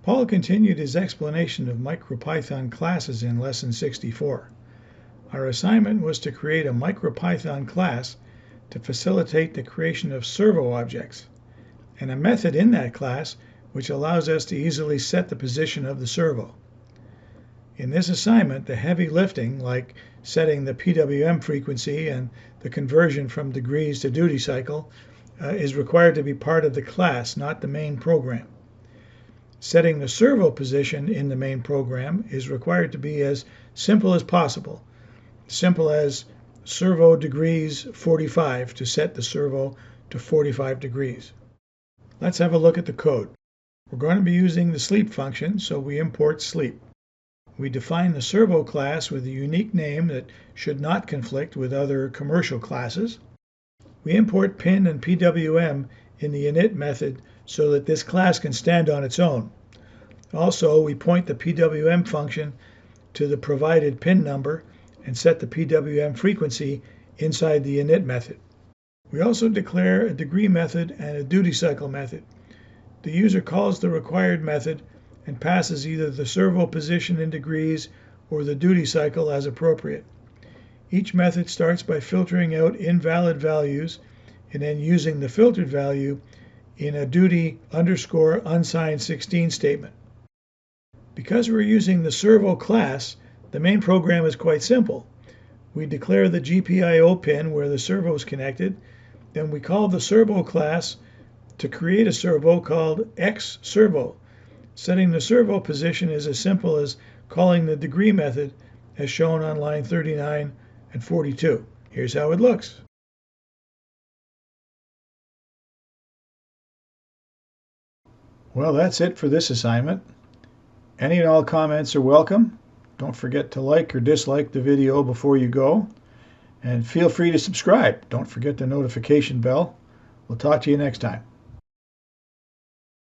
Paul continued his explanation of micropython classes in Lesson 64. Our assignment was to create a micropython class to facilitate the creation of servo objects, and a method in that class which allows us to easily set the position of the servo. In this assignment, the heavy lifting, like setting the PWM frequency and the conversion from degrees to duty cycle, is required to be part of the class, not the main program. Setting the servo position in the main program is required to be as simple as possible. Simple as servo degrees 45 to set the servo to 45 degrees. Let's have a look at the code. We're going to be using the sleep function, so we import sleep. We define the servo class with a unique name that should not conflict with other commercial classes. We import pin and PWM in the init method so that this class can stand on its own. Also, we point the PWM function to the provided pin number and set the PWM frequency inside the init method. We also declare a degree method and a duty cycle method. The user calls the required method and passes either the servo position in degrees or the duty cycle as appropriate. Each method starts by filtering out invalid values and then using the filtered value in a duty underscore unsigned 16 statement. Because we're using the servo class, the main program is quite simple. We declare the GPIO pin where the servo is connected, then we call the servo class to create a servo called xServo. Setting the servo position is as simple as calling the degree method as shown on line 39 and 42. Here's how it looks. Well, that's it for this assignment. Any and all comments are welcome. Don't forget to like or dislike the video before you go. And feel free to subscribe. Don't forget the notification bell. We'll talk to you next time.